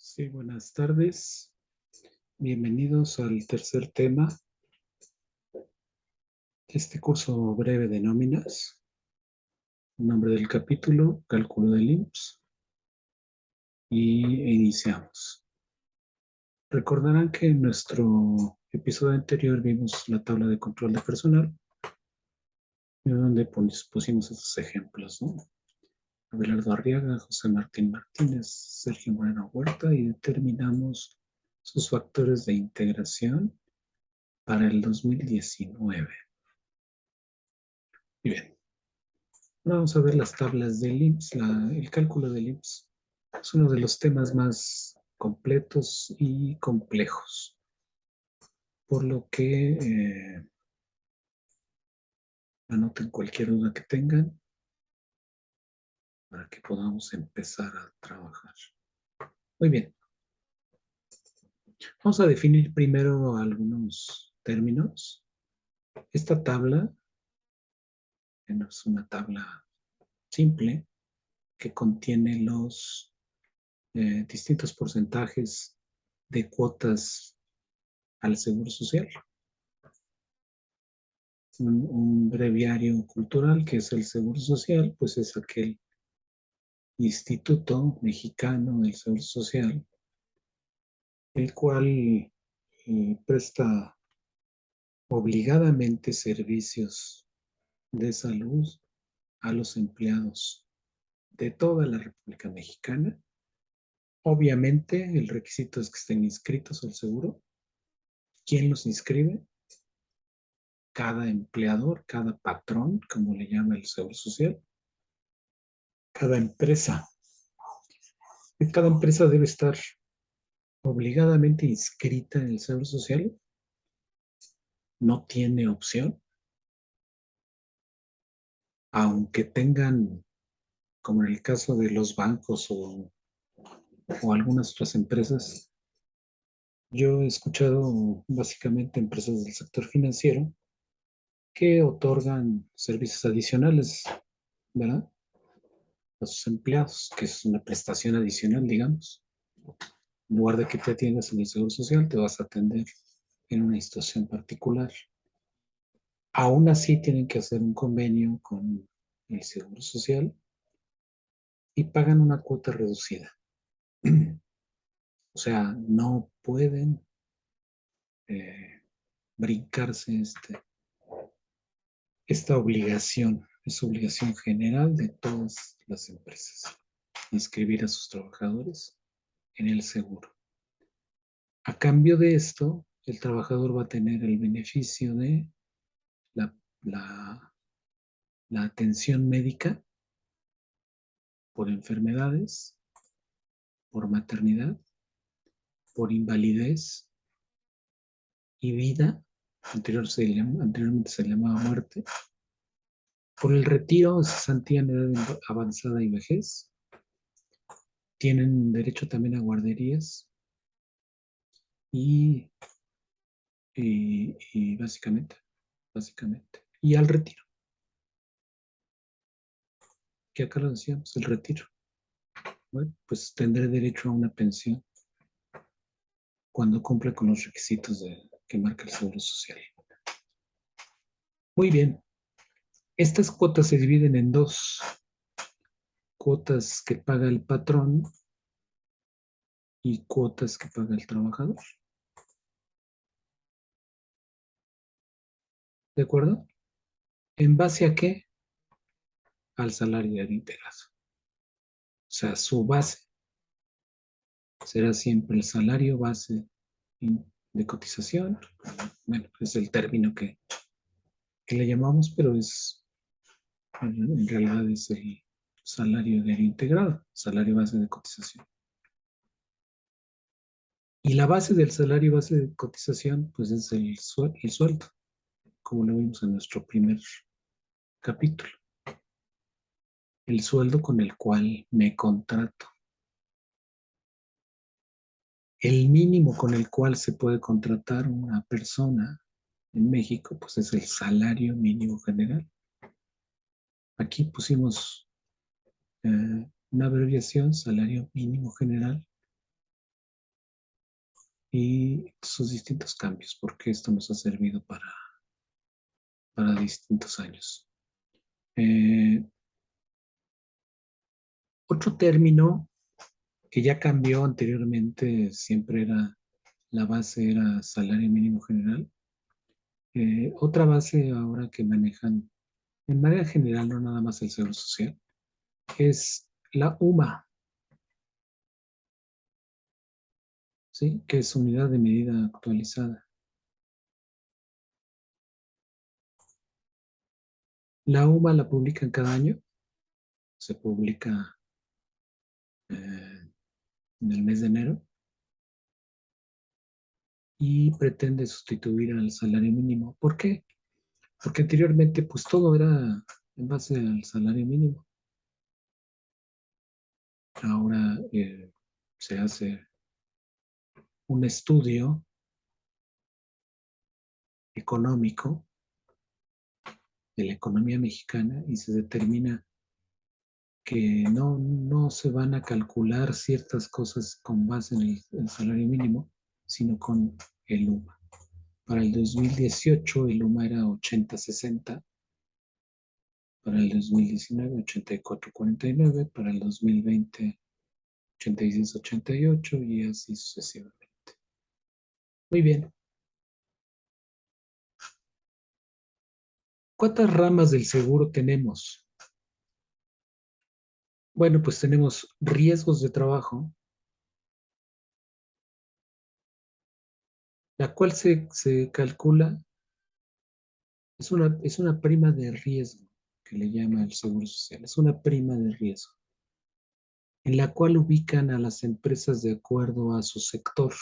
Sí, buenas tardes. Bienvenidos al tercer tema de este curso breve de nóminas. El nombre del capítulo, cálculo del IMSS. Y iniciamos. Recordarán que en nuestro episodio anterior vimos la tabla de control de personal, en donde pusimos estos ejemplos, ¿no? Abelardo Arriaga, José Martín Martínez, Sergio Moreno Huerta, y determinamos sus factores de integración para el 2019. Y bien, vamos a ver las tablas del IMSS. El cálculo del IMSS es uno de los temas más completos y complejos, por lo que anoten cualquier duda que tengan para que podamos empezar a trabajar. Muy bien, vamos a definir primero algunos términos. Esta tabla es una tabla simple que contiene los distintos porcentajes de cuotas al Seguro Social. Un breviario cultural que es el Seguro Social, pues es aquel Instituto Mexicano del Seguro Social, el cual presta obligadamente servicios de salud a los empleados de toda la República Mexicana. Obviamente, el requisito es que estén inscritos al seguro. ¿Quién los inscribe? Cada empleador, cada patrón, como le llama el Seguro Social, cada empresa. Cada empresa debe estar obligadamente inscrita en el Seguro Social, no tiene opción, aunque tengan, como en el caso de los bancos o algunas otras empresas. Yo he escuchado básicamente empresas del sector financiero que otorgan servicios adicionales, ¿verdad? A sus empleados, que es una prestación adicional, digamos. En lugar de que te atiendas en el Seguro Social, te vas a atender en una situación particular. Aún así tienen que hacer un convenio con el Seguro Social y pagan una cuota reducida. O sea, no pueden brincarse esta obligación. Es obligación general de todas las empresas inscribir a sus trabajadores en el seguro. A cambio de esto, el trabajador va a tener el beneficio de la, la, la atención médica por enfermedades, por maternidad, por invalidez y vida, anteriormente se llamaba muerte, por el retiro, cesantía en edad avanzada y vejez. Tienen derecho también a guarderías y, y básicamente, y al retiro, que acá lo decíamos, el retiro. Bueno, pues tendré derecho a una pensión cuando cumpla con los requisitos que marca el Seguro Social. Muy bien, estas cuotas se dividen en dos: cuotas que paga el patrón y cuotas que paga el trabajador. ¿De acuerdo? ¿En base a qué? Al salario integrado. O sea, su base será siempre el salario base de cotización. Bueno, es el término que le llamamos, pero en realidad es el salario diario integrado, salario base de cotización. Y la base del salario base de cotización, pues es el sueldo, como lo vimos en nuestro primer capítulo. El sueldo con el cual me contrato. El mínimo con el cual se puede contratar una persona en México, pues es el salario mínimo general. Aquí pusimos una abreviación, salario mínimo general, y sus distintos cambios, porque esto nos ha servido para distintos años. Eh, Otro término que ya cambió anteriormente, siempre era, la base era salario mínimo general. Otra base ahora que manejan en manera general, no nada más el Seguro Social, es la UMA, ¿sí? Que es unidad de medida actualizada. La UMA la publican cada año, se publica en el mes de enero y pretende sustituir al salario mínimo. ¿Por qué? Porque anteriormente pues todo era en base al salario mínimo. Ahora se hace un estudio económico de la economía mexicana y se determina que no se van a calcular ciertas cosas con base en el salario mínimo, sino con el UMA. Para el 2018 el UMA era 80-60, para el 2019 84-49, para el 2020 86-88 y así sucesivamente. Muy bien. ¿Cuántas ramas del seguro tenemos? Bueno, pues tenemos riesgos de trabajo, la cual se calcula, es una prima de riesgo que le llama el Seguro Social, es una prima de riesgo, en la cual ubican a las empresas de acuerdo a su sector.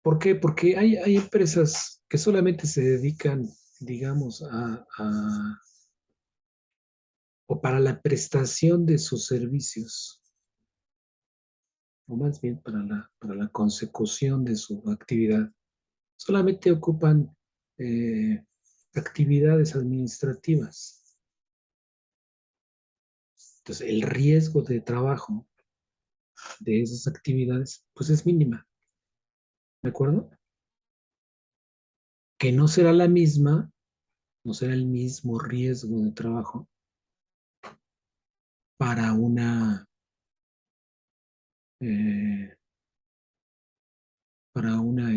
¿Por qué? Porque hay empresas que solamente se dedican, digamos, o para la prestación de sus servicios, o más bien para la consecución de su actividad. Solamente ocupan eh, actividades administrativas. Entonces, el riesgo de trabajo de esas actividades, pues es mínima, ¿de acuerdo? Que no será la misma, no será el mismo riesgo de trabajo para eh, para una,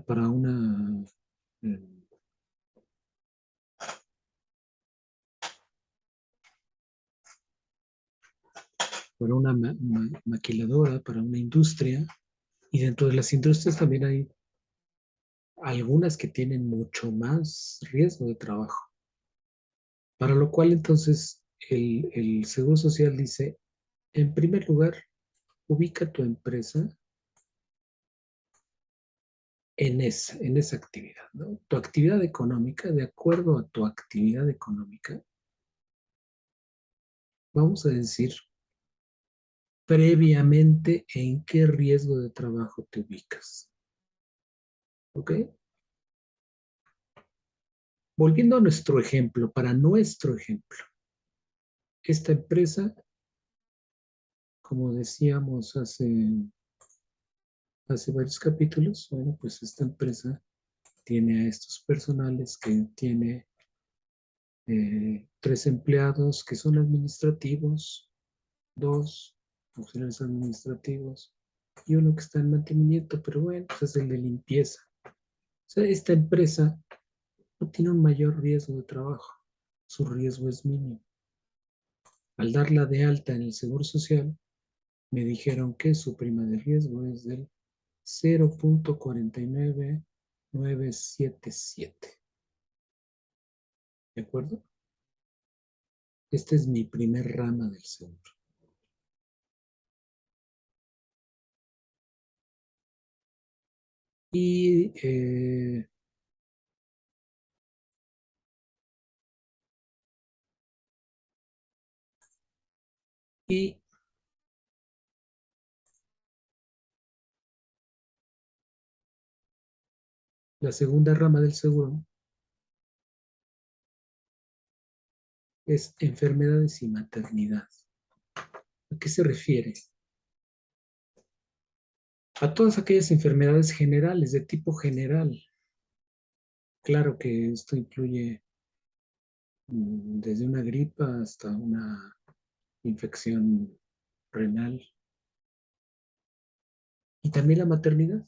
para una, eh, para una maquiladora, para una industria, y dentro de las industrias también hay algunas que tienen mucho más riesgo de trabajo, para lo cual entonces el Seguro Social dice, en primer lugar, ubica tu empresa en esa actividad, ¿no? Tu actividad económica, de acuerdo a tu actividad económica, vamos a decir previamente en qué riesgo de trabajo te ubicas. ¿Ok? Volviendo a nuestro ejemplo, para nuestro ejemplo, esta empresa, como decíamos hace varios capítulos, bueno, pues esta empresa tiene a estos personales que tiene 3 empleados que son administrativos, 2 auxiliares administrativos y uno que está en mantenimiento, pero bueno, pues es el de limpieza. O sea, esta empresa no tiene un mayor riesgo de trabajo, su riesgo es mínimo. Al darla de alta en el Seguro Social, me dijeron que su prima de riesgo es del 0.49977. ¿De acuerdo? Esta es mi primer rama del seguro. Y, y la segunda rama del seguro es enfermedades y maternidad. ¿A qué se refiere? A todas aquellas enfermedades generales, de tipo general. Claro que esto incluye desde una gripa hasta una infección renal. Y también la maternidad,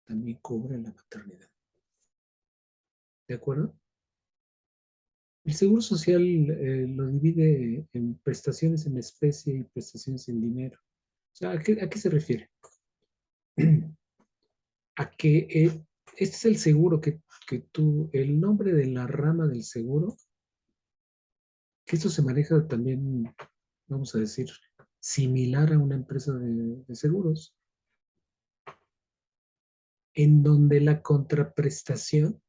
también cubre la maternidad. ¿De acuerdo? El Seguro Social lo divide en prestaciones en especie y prestaciones en dinero. O sea, a qué se refiere? A que este es el seguro que tú, el nombre de la rama del seguro, que esto se maneja también, vamos a decir, similar a una empresa de seguros, en donde la contraprestación,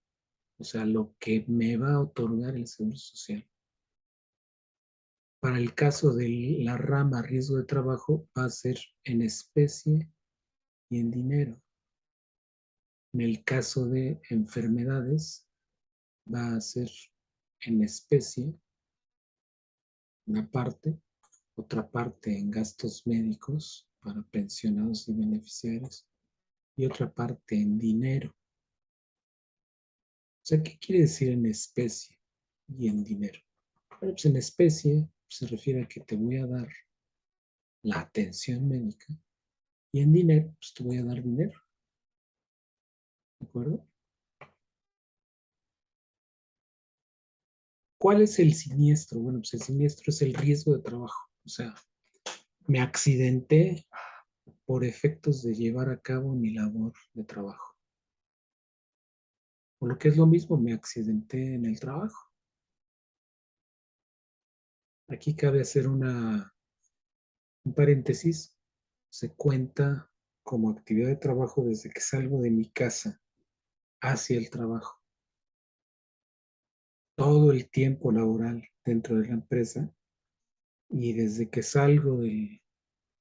o sea, lo que me va a otorgar el Seguro Social, para el caso de la rama riesgo de trabajo, va a ser en especie y en dinero. En el caso de enfermedades, va a ser en especie, una parte, otra parte en gastos médicos para pensionados y beneficiarios, y otra parte en dinero. O sea, ¿qué quiere decir en especie y en dinero? Bueno, pues en especie se refiere a que te voy a dar la atención médica y en dinero, pues te voy a dar dinero, ¿de acuerdo? ¿Cuál es el siniestro? Bueno, pues el siniestro es el riesgo de trabajo. O sea, me accidenté por efectos de llevar a cabo mi labor de trabajo. O lo que es lo mismo, me accidenté en el trabajo. Aquí cabe hacer un paréntesis. Se cuenta como actividad de trabajo desde que salgo de mi casa hacia el trabajo. Todo el tiempo laboral dentro de la empresa y desde que salgo de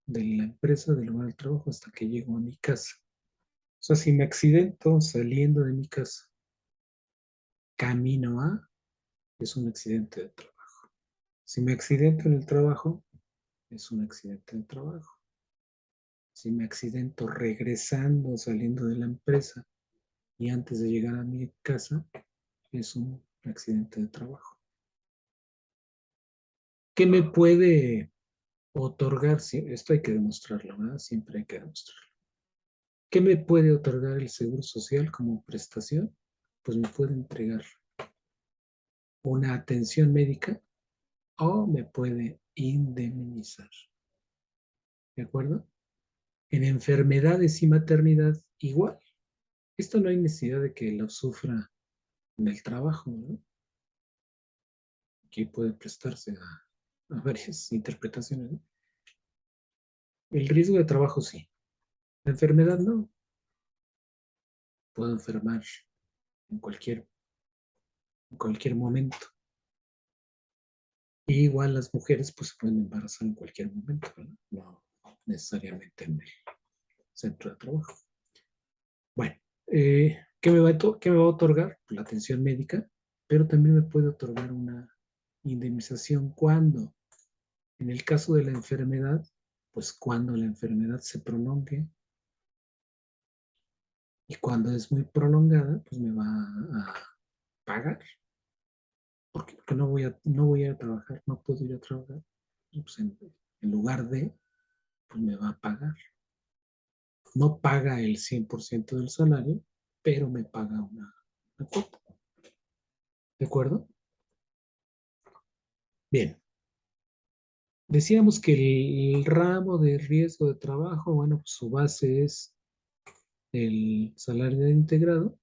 la empresa, del lugar de trabajo, hasta que llego a mi casa. O sea, si me accidento saliendo de mi casa, camino a, es un accidente de trabajo. Si me accidento en el trabajo, es un accidente de trabajo. Si me accidento regresando, saliendo de la empresa y antes de llegar a mi casa, es un accidente de trabajo. ¿Qué me puede otorgar? Sí, esto hay que demostrarlo, ¿verdad? Siempre hay que demostrarlo. ¿Qué me puede otorgar el Seguro Social como prestación? Pues me puede entregar una atención médica o me puede indemnizar. ¿De acuerdo? En enfermedades y maternidad, igual. Esto no hay necesidad de que lo sufra en el trabajo, ¿no? Aquí puede prestarse a varias interpretaciones, ¿no? El riesgo de trabajo sí. La enfermedad no. Puedo enfermar en cualquier momento. Y igual las mujeres pues se pueden embarazar en cualquier momento, ¿verdad? No necesariamente en el centro de trabajo. Bueno, ¿qué me va a otorgar? La atención médica, pero también me puede otorgar una indemnización cuando, en el caso de la enfermedad, pues cuando la enfermedad se prolongue y cuando es muy prolongada, pues me va a pagar. ¿Por qué? Porque no voy a trabajar, no puedo ir a trabajar. Y pues en lugar de, pues me va a pagar. No paga el 100% del salario, pero me paga una cuota. ¿De acuerdo? Bien. Decíamos que el ramo de riesgo de trabajo, bueno, pues su base es el salario integrado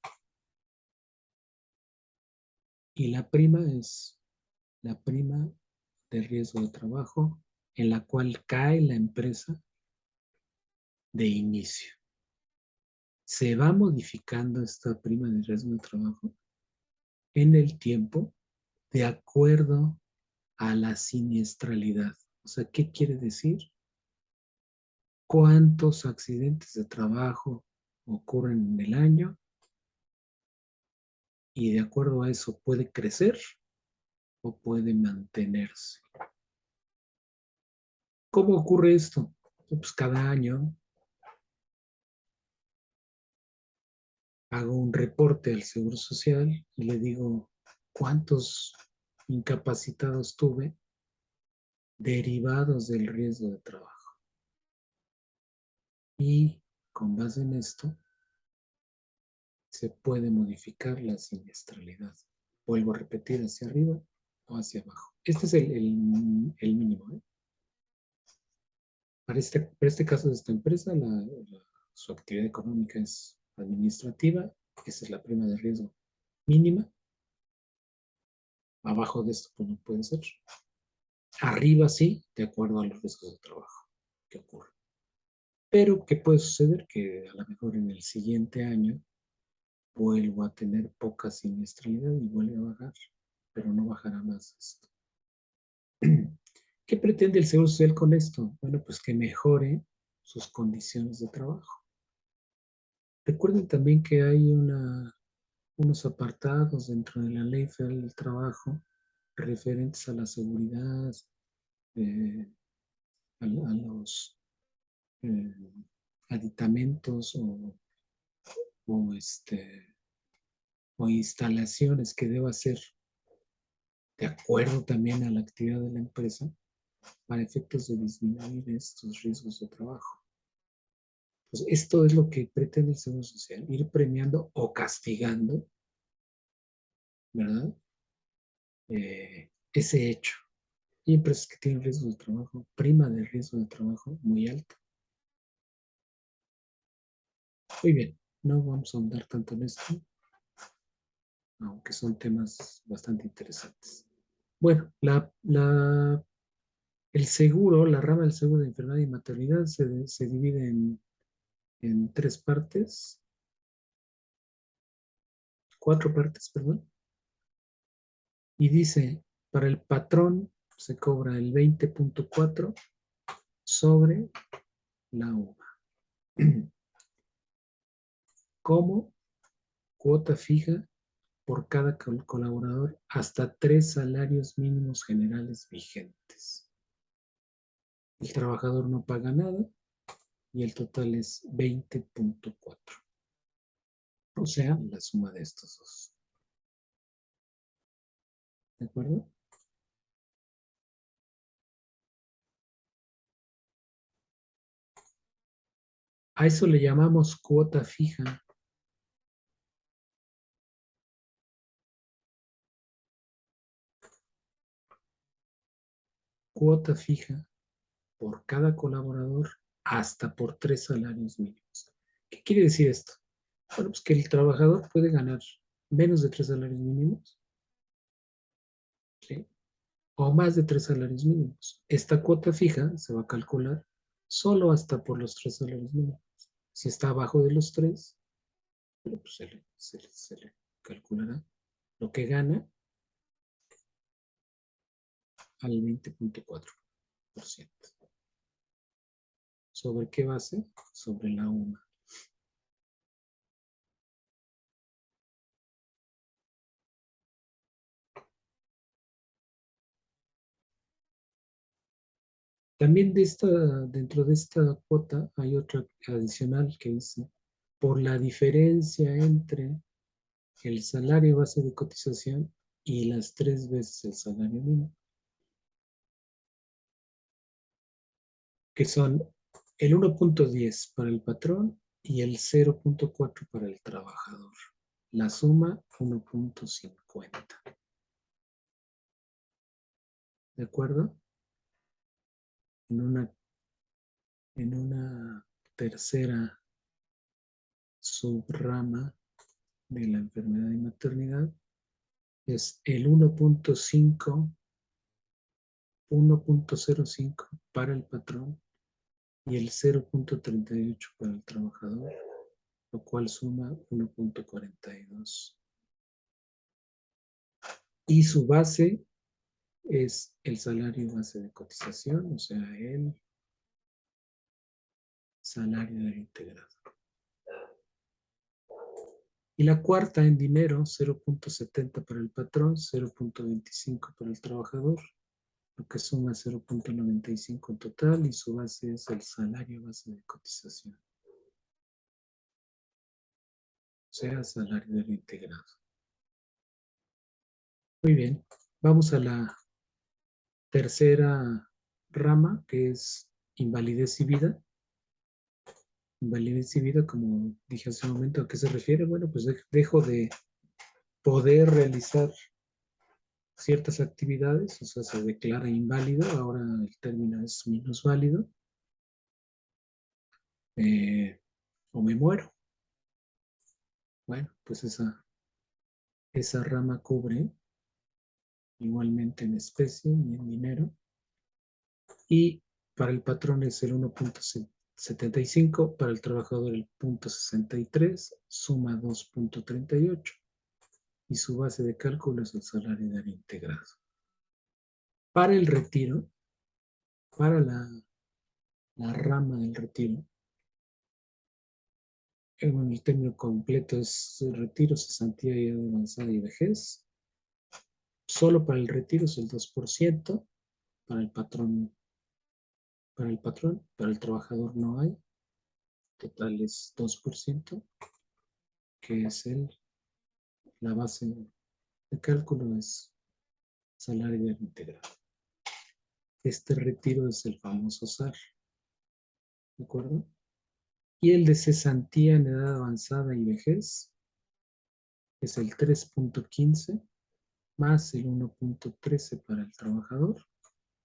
y la prima es la prima de riesgo de trabajo en la cual cae la empresa de inicio. Se va modificando esta prima de riesgo de trabajo en el tiempo de acuerdo a la siniestralidad. O sea, ¿qué quiere decir? ¿Cuántos accidentes de trabajo ocurren en el año? Y de acuerdo a eso puede crecer o puede mantenerse. ¿Cómo ocurre esto? Pues cada año hago un reporte al Seguro Social y le digo cuántos incapacitados tuve derivados del riesgo de trabajo. Y con base en esto se puede modificar la siniestralidad. Vuelvo a repetir, hacia arriba o hacia abajo. Este es el mínimo. Para este caso de esta empresa, su actividad económica es administrativa. Esa es la prima de riesgo mínima. Abajo de esto pues, no puede ser. Arriba sí, de acuerdo a los riesgos de trabajo que ocurren. Pero, ¿qué puede suceder? Que a lo mejor en el siguiente año vuelvo a tener poca siniestralidad y vuelve a bajar, pero no bajará más esto. ¿Qué pretende el Seguro Social con esto? Bueno, pues que mejore sus condiciones de trabajo. Recuerden también que hay unos apartados dentro de la Ley Federal del Trabajo referentes a la seguridad, eh, a los eh, aditamentos o, o instalaciones que deba hacer de acuerdo también a la actividad de la empresa para efectos de disminuir estos riesgos de trabajo. Pues esto es lo que pretende el Seguro Social, ir premiando o castigando, ¿verdad? Ese hecho. Y empresas que tienen riesgo de trabajo, prima de riesgo de trabajo muy alta. Muy bien, no vamos a ahondar tanto en esto, aunque son temas bastante interesantes. Bueno, el seguro, la rama del seguro de enfermedad y maternidad se divide en tres partes, cuatro partes, perdón, y dice, para el patrón se cobra el 20.4 sobre la UMA, como cuota fija por cada colaborador hasta 3 salarios mínimos generales vigentes. El trabajador no paga nada y el total es 20.4. O sea, la suma de estos dos. ¿De acuerdo? A eso le llamamos cuota fija. Cuota fija por cada colaborador hasta por 3 salarios mínimos. ¿Qué quiere decir esto? Bueno, pues que el trabajador puede ganar menos de 3 salarios mínimos, ¿sí? O más de 3 salarios mínimos. Esta cuota fija se va a calcular solo hasta por los 3 salarios mínimos. Si está abajo de los tres, pues se le calculará lo que gana al 20.4%. ¿Sobre qué base? Sobre la UMA. También dentro de esta cuota hay otra adicional que dice, por la diferencia entre el salario base de cotización y las 3 veces el salario mínimo, que son el 1.10 para el patrón y el 0.4 para el trabajador. La suma 1.50. ¿De acuerdo? En una tercera subrama de la enfermedad y maternidad es el 1.05 para el patrón y el 0.38 para el trabajador, lo cual suma 1.42. Y su base es el salario base de cotización, o sea, el salario del integrado. Y la cuarta en dinero, 0.70 para el patrón, 0.25 para el trabajador, lo que suma 0.95 en total y su base es el salario base de cotización. O sea, salario integrado. Muy bien, vamos a la tercera rama, que es invalidez y vida. Invalidez y vida, como dije hace un momento, ¿a qué se refiere? Bueno, pues dejo de poder realizar ciertas actividades, o sea, se declara inválido, ahora el término es minusválido, o me muero. Bueno, pues esa rama cubre igualmente en especie y en dinero, y para el patrón es el 1.75, para el trabajador el 0.63, suma 2.38 y su base de cálculo es el salario diario integrado. Para el retiro, para la rama del retiro, bueno, el término completo es retiro, cesantía y edad avanzada y vejez. Solo para el retiro es el 2%, para para el trabajador no hay, total es 2%, que es la base de cálculo es salario integral. Este retiro es el famoso SAR, ¿de acuerdo? Y el de cesantía en edad avanzada y vejez es el 3.15 más el 1.13 para el trabajador,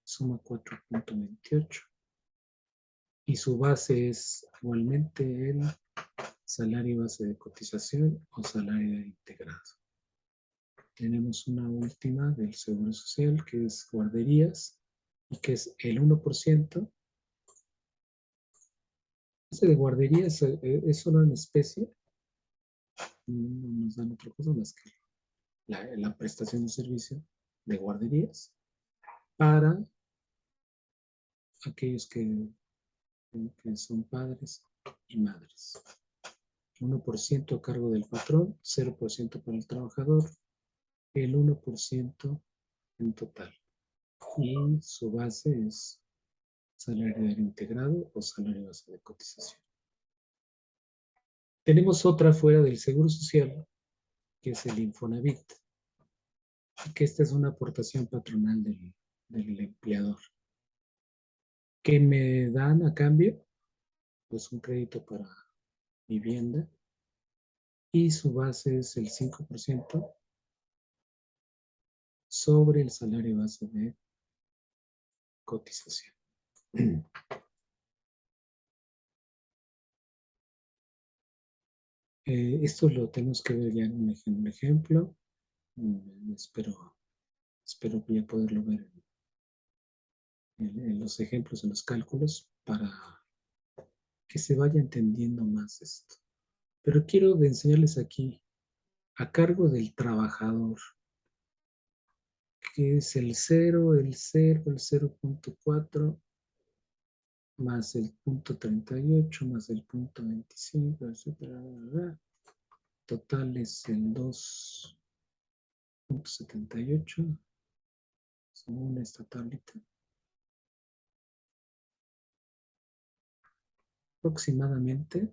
suma 4.28. Y su base es igualmente el salario base de cotización o salario integrado. Tenemos una última del Seguro Social, que es guarderías, y que es el 1%. Este de guarderías es solo en especie, no nos dan otra cosa más que la prestación de servicio de guarderías para aquellos que son padres y madres. 1% a cargo del patrón, 0% para el trabajador, el 1% en total. Y su base es salario integrado o salario base de cotización. Tenemos otra fuera del Seguro Social, que es el Infonavit, que esta es una aportación patronal del empleador. ¿Qué me dan a cambio? Pues un crédito para vivienda y su base es el 5% sobre el salario base de cotización. Esto lo tenemos que ver ya en un ejemplo. Espero ya poderlo ver en los ejemplos, en los cálculos, para que se vaya entendiendo más esto. Pero quiero enseñarles aquí, a cargo del trabajador, que es el 0, el 0, el 0.4, más el 0.38, más el 0.25, etcétera. Total es el 2.78, según esta tablita. Aproximadamente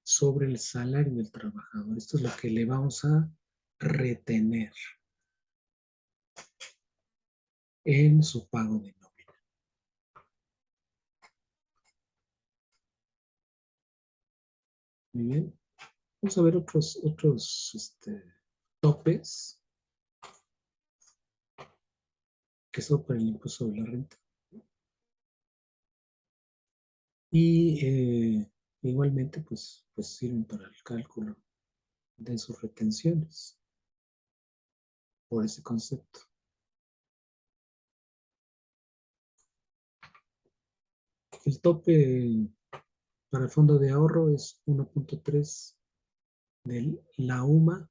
sobre el salario del trabajador. Esto es lo que le vamos a retener en su pago de nómina. Muy bien. Vamos a ver otros topes que son para el impuesto sobre la renta. Y igualmente, pues sirven para el cálculo de sus retenciones por ese concepto. El tope para el fondo de ahorro es 1.3 de la UMA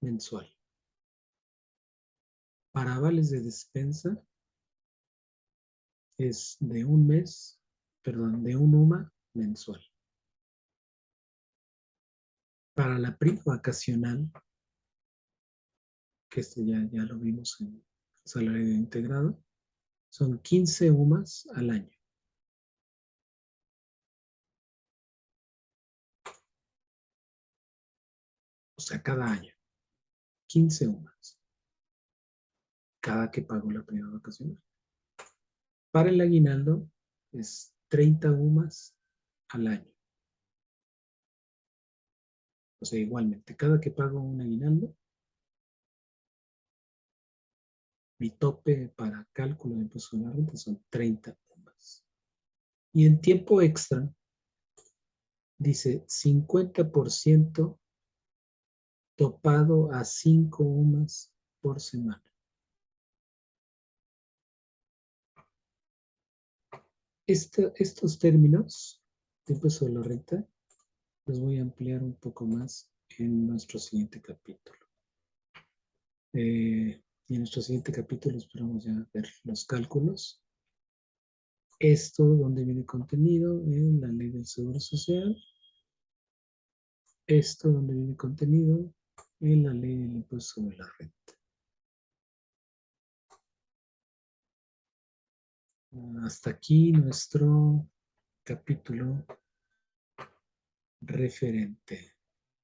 mensual. Para avales de despensa es de un mes, perdón, de un UMA mensual. Para la prima vacacional, que este ya lo vimos en salario integrado, son 15 UMAS al año. O sea, cada año. 15 UMAS. Cada que pago la prima vacacional. Para el aguinaldo es 30 UMAS al año. O sea, igualmente, cada que pago un aguinaldo, mi tope para cálculo de impuesto a la renta son 30 UMAS. Y en tiempo extra, dice 50% topado a 5 UMAS por semana. Estos términos de impuesto a la renta los voy a ampliar un poco más en nuestro siguiente capítulo. Y en nuestro siguiente capítulo esperamos ya ver los cálculos. Esto donde viene contenido en la ley del Seguro Social. Esto donde viene contenido en la ley del impuesto sobre la renta. Hasta aquí nuestro capítulo referente.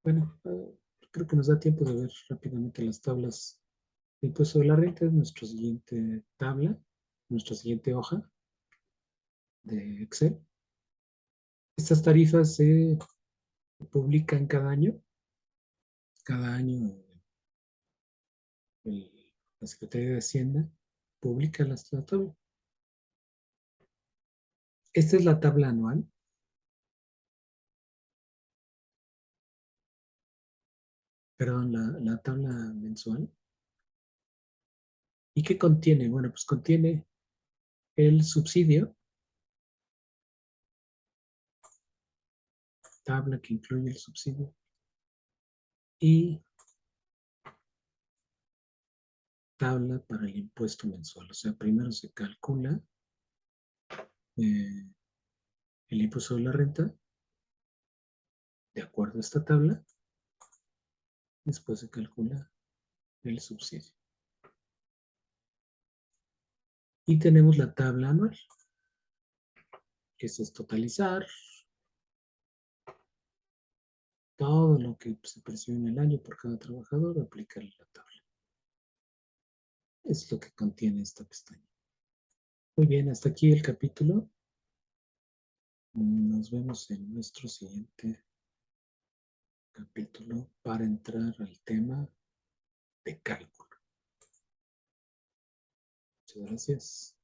Bueno, creo que nos da tiempo de ver rápidamente las tablas de impuesto sobre la renta. Es nuestra siguiente tabla, nuestra siguiente hoja de Excel. Estas tarifas se publican cada año. Cada año el, la Secretaría de Hacienda publica la tabla. Esta es la tabla anual. Perdón, la tabla mensual. ¿Y qué contiene? Bueno, pues contiene el subsidio, tabla que incluye el subsidio, y tabla para el impuesto mensual. O sea, primero se calcula el impuesto de la renta de acuerdo a esta tabla, después se calcula el subsidio. Y tenemos la tabla anual, que es totalizar todo lo que se percibe en el año por cada trabajador, aplicarle la tabla. Es lo que contiene esta pestaña. Muy bien, hasta aquí el capítulo. Nos vemos en nuestro siguiente capítulo para entrar al tema de cálculo. Muchas gracias.